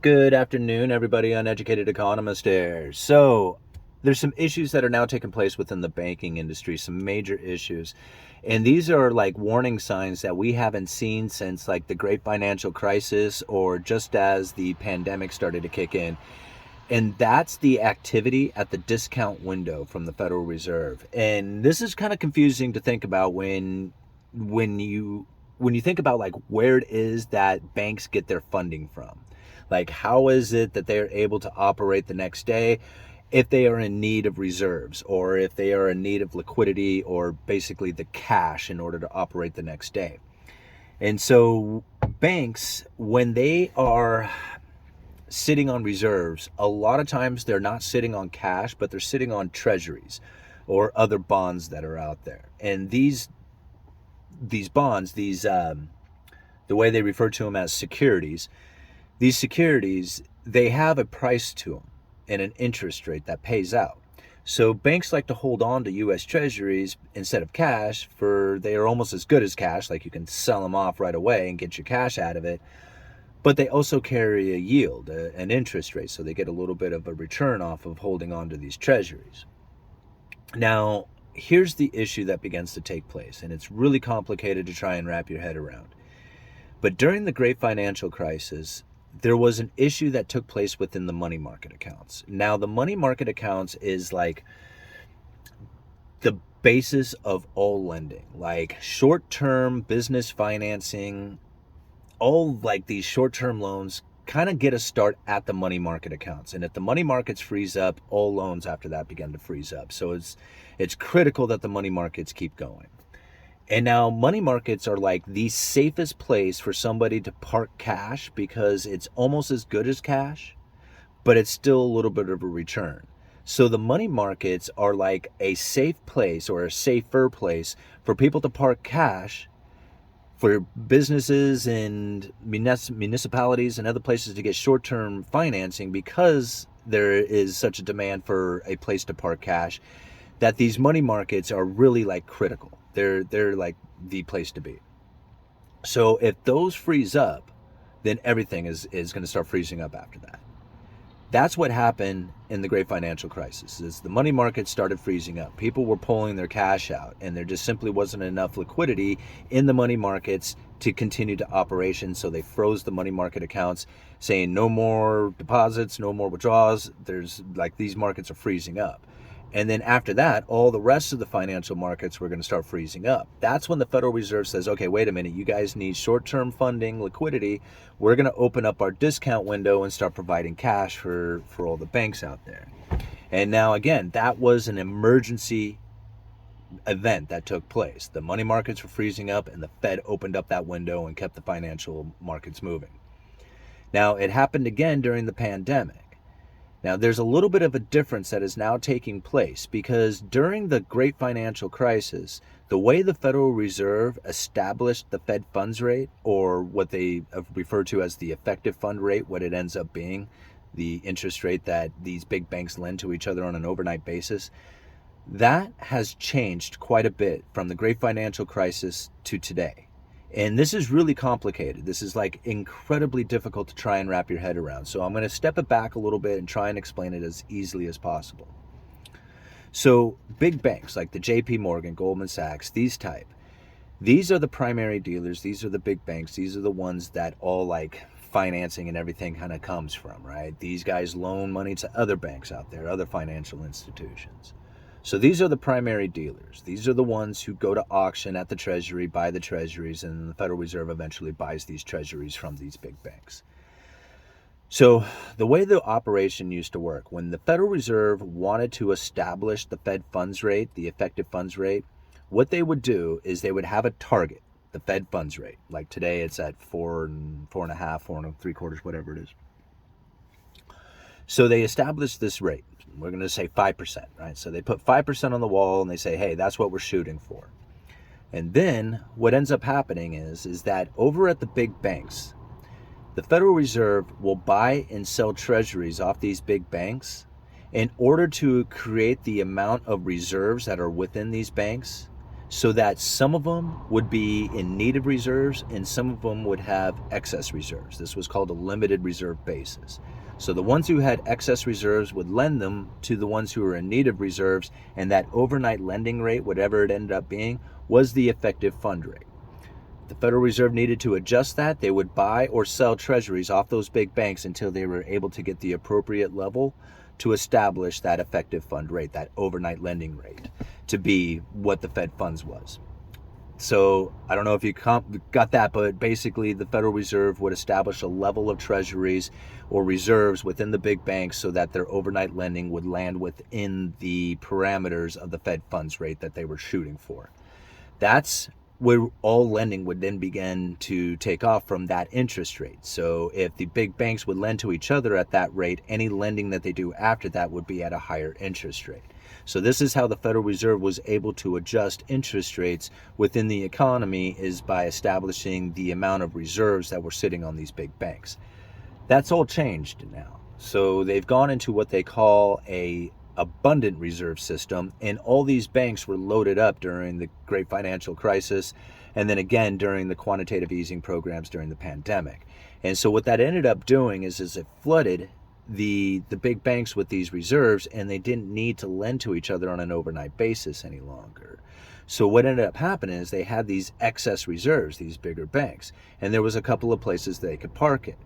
Good afternoon, everybody. Uneducated Economist here. So, there's some issues that are now taking place within the banking industry, some major issues. And these are like warning signs that we haven't seen since like the great financial crisis or just as the pandemic started to kick in. And that's the activity at the discount window from the Federal Reserve. And this is kind of confusing to think about when you when you think about like where it is that banks get their funding from. Like, how is it that they're able to operate the next day if they are in need of reserves or if they are in need of liquidity or basically the cash in order to operate the next day? And so banks, when they are sitting on reserves, a lot of times they're not sitting on cash, but they're sitting on treasuries or other bonds that are out there. And these bonds, the way they refer to them as securities, these securities, they have a price to them and an interest rate that pays out. So banks like to hold on to U.S. Treasuries instead of cash, for they are almost as good as cash, like you can sell them off right away and get your cash out of it. But they also carry a yield, an interest rate, so they get a little bit of a return off of holding on to these treasuries. Now, here's the issue that begins to take place, and it's really complicated to try and wrap your head around. But during the great financial crisis, there was an issue that took place within the money market accounts. Now, the money market accounts is like the basis of all lending, like short-term business financing. All like these short-term loans kind of get a start at the money market accounts. And if the money markets freeze up, all loans after that begin to freeze up. So it's critical that the money markets keep going. And now money markets are like the safest place for somebody to park cash because it's almost as good as cash, but it's still a little bit of a return. So the money markets are like a safe place or a safer place for people to park cash, for businesses and municipalities and other places to get short-term financing, because there is such a demand for a place to park cash, that these money markets are really like critical. They're like the place to be. So if those freeze up, then everything is going to start freezing up after that. That's what happened in the great financial crisis. Is the money market started freezing up. People were pulling their cash out, and there just simply wasn't enough liquidity in the money markets to continue to operation. So they froze the money market accounts, saying no more deposits, no more withdrawals. There's like these markets are freezing up. And then after that, all the rest of the financial markets were going to start freezing up. That's when the Federal Reserve says, okay, wait a minute, you guys need short-term funding, liquidity. We're going to open up our discount window and start providing cash for all the banks out there. And now, again, that was an emergency event that took place. The money markets were freezing up, and the Fed opened up that window and kept the financial markets moving. Now, it happened again during the pandemic. Now, there's a little bit of a difference that is now taking place, because during the great financial crisis, the way the Federal Reserve established the Fed funds rate, or what they refer to as the effective fund rate, what it ends up being, the interest rate that these big banks lend to each other on an overnight basis, that has changed quite a bit from the great financial crisis to today. And this is really complicated. This is like incredibly difficult to try and wrap your head around. So I'm going to step it back a little bit and try and explain it as easily as possible. So big banks like the JP Morgan, Goldman Sachs, these are the primary dealers. These are the big banks. These are the ones that all like financing and everything kind of comes from, right? These guys loan money to other banks out there, other financial institutions. So these are the primary dealers. These are the ones who go to auction at the Treasury, buy the Treasuries, and the Federal Reserve eventually buys these Treasuries from these big banks. So the way the operation used to work, when the Federal Reserve wanted to establish the Fed funds rate, the effective funds rate, what they would do is they would have a target, the Fed funds rate. Like today it's at 4.5, 4.75, whatever it is. So they established this rate. We're going to say 5%, right? So they put 5% on the wall and they say, hey, that's what we're shooting for. And then what ends up happening is that over at the big banks, the Federal Reserve will buy and sell treasuries off these big banks in order to create the amount of reserves that are within these banks, so that some of them would be in need of reserves and some of them would have excess reserves. This was called a limited reserve basis. So the ones who had excess reserves would lend them to the ones who were in need of reserves, and that overnight lending rate, whatever it ended up being, was the effective fund rate. The Federal Reserve needed to adjust that. They would buy or sell treasuries off those big banks until they were able to get the appropriate level to establish that effective fund rate, that overnight lending rate, to be what the Fed funds was. So I don't know if you got that, but basically the Federal Reserve would establish a level of treasuries or reserves within the big banks so that their overnight lending would land within the parameters of the Fed funds rate that they were shooting for. That's where all lending would then begin to take off from that interest rate. So if the big banks would lend to each other at that rate, any lending that they do after that would be at a higher interest rate. So this is how the Federal Reserve was able to adjust interest rates within the economy, is by establishing the amount of reserves that were sitting on these big banks. That's all changed now. So they've gone into what they call a abundant reserve system, and all these banks were loaded up during the great financial crisis and then again during the quantitative easing programs during the pandemic. And so what that ended up doing is it flooded the big banks with these reserves, and they didn't need to lend to each other on an overnight basis any longer. So what ended up happening is they had these excess reserves, these bigger banks, and there was a couple of places they could park it,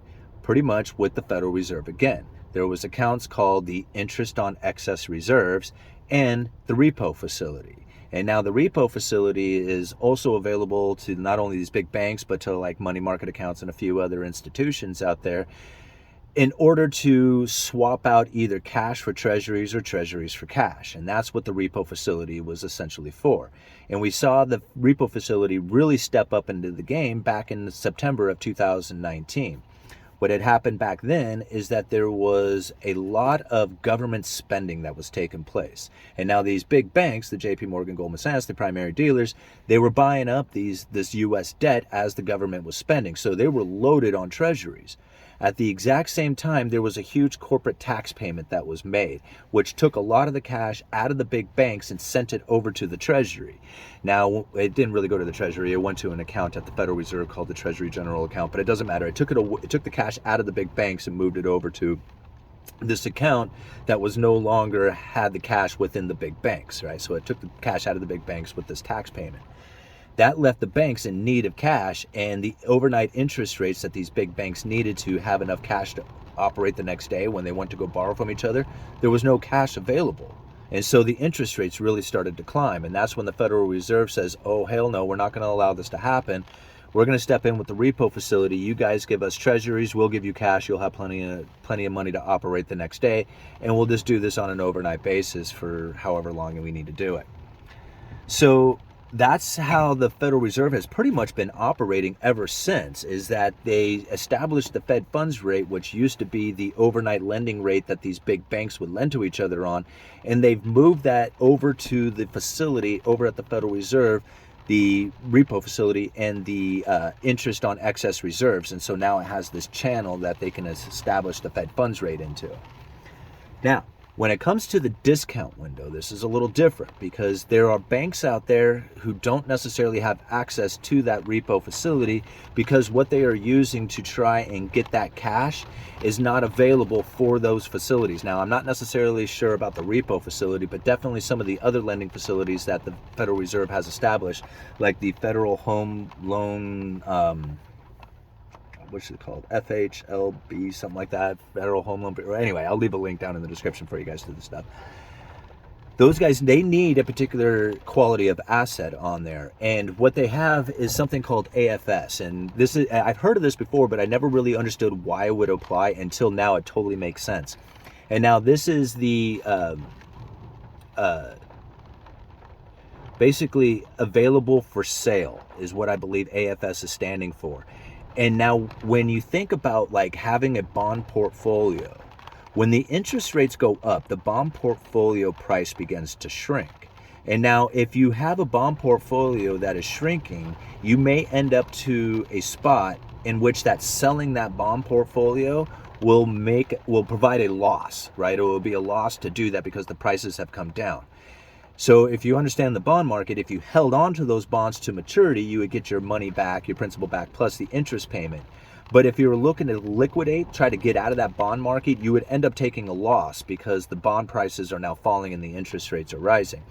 pretty much with the Federal Reserve again. There was accounts called the interest on excess reserves and the repo facility. And now the repo facility is also available to not only these big banks, but to like money market accounts and a few other institutions out there, in order to swap out either cash for treasuries or treasuries for cash. And that's what the repo facility was essentially for. And we saw the repo facility really step up into the game back in September of 2019. What had happened back then is that there was a lot of government spending that was taking place. And now these big banks, the JP Morgan, Goldman Sachs, the primary dealers, they were buying up this US debt as the government was spending. So they were loaded on treasuries. At the exact same time, there was a huge corporate tax payment that was made, which took a lot of the cash out of the big banks and sent it over to the Treasury. Now, it didn't really go to the Treasury. It went to an account at the Federal Reserve called the Treasury General Account, but it doesn't matter. It took the cash out of the big banks and moved it over to this account that was no longer had the cash within the big banks, right? So it took the cash out of the big banks with this tax payment. That left the banks in need of cash, and the overnight interest rates that these big banks needed to have enough cash to operate the next day when they went to go borrow from each other, there was no cash available. And so the interest rates really started to climb, and that's when the Federal Reserve says, oh, hell no, we're not going to allow this to happen. We're going to step in with the repo facility. You guys give us treasuries, we'll give you cash, you'll have plenty of money to operate the next day, and we'll just do this on an overnight basis for however long we need to do it. So that's how the Federal Reserve has pretty much been operating ever since, is that they established the Fed funds rate, which used to be the overnight lending rate that these big banks would lend to each other on, and they've moved that over to the facility over at the Federal Reserve, the repo facility, and the interest on excess reserves. And so now it has this channel that they can establish the Fed funds rate into. Now, when it comes to the discount window, this is a little different, because there are banks out there who don't necessarily have access to that repo facility, because what they are using to try and get that cash is not available for those facilities. Now, I'm not necessarily sure about the repo facility, but definitely some of the other lending facilities that the Federal Reserve has established, like the Federal Home Loan, what's it called? FHLB, something like that. Federal Home Loan. Anyway, I'll leave a link down in the description for you guys to this stuff. Those guys, they need a particular quality of asset on there. And what they have is something called AFS. And this is, I've heard of this before, but I never really understood why it would apply until now. It totally makes sense. And now this is the basically available for sale is what I believe AFS is standing for. And now when you think about like having a bond portfolio, when the interest rates go up, the bond portfolio price begins to shrink. And now if you have a bond portfolio that is shrinking, you may end up to a spot in which that selling that bond portfolio will provide a loss, right? It will be a loss to do that because the prices have come down. So if you understand the bond market, if you held on to those bonds to maturity, you would get your money back, your principal back, plus the interest payment. But if you were looking to liquidate, try to get out of that bond market, you would end up taking a loss because the bond prices are now falling and the interest rates are rising.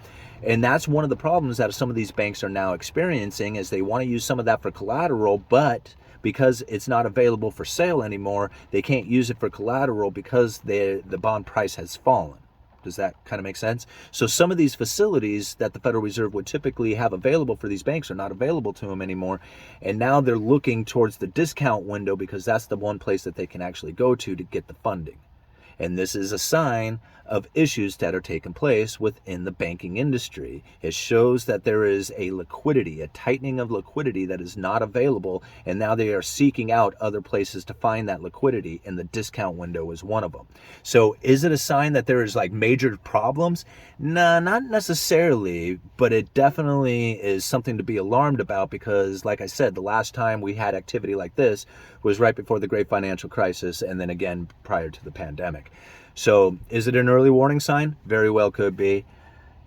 And that's one of the problems that some of these banks are now experiencing, is they want to use some of that for collateral, but because it's not available for sale anymore, they can't use it for collateral because the bond price has fallen. Does that kind of make sense? So some of these facilities that the Federal Reserve would typically have available for these banks are not available to them anymore. And now they're looking towards the discount window because that's the one place that they can actually go to get the funding. And this is a sign of issues that are taking place within the banking industry. It shows that there is a liquidity, a tightening of liquidity that is not available, and now they are seeking out other places to find that liquidity, and the discount window is one of them. So is it a sign that there is like major problems? Nah, not necessarily, but it definitely is something to be alarmed about because, like I said, the last time we had activity like this was right before the great financial crisis, and then again prior to the pandemic. So is it an early warning sign? Very well could be.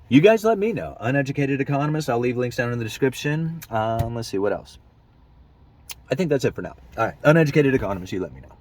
You guys let me know. Uneducated Economist. I'll leave links down in the description. Let's see, what else? I think that's it for now. All right. Uneducated Economist, you let me know.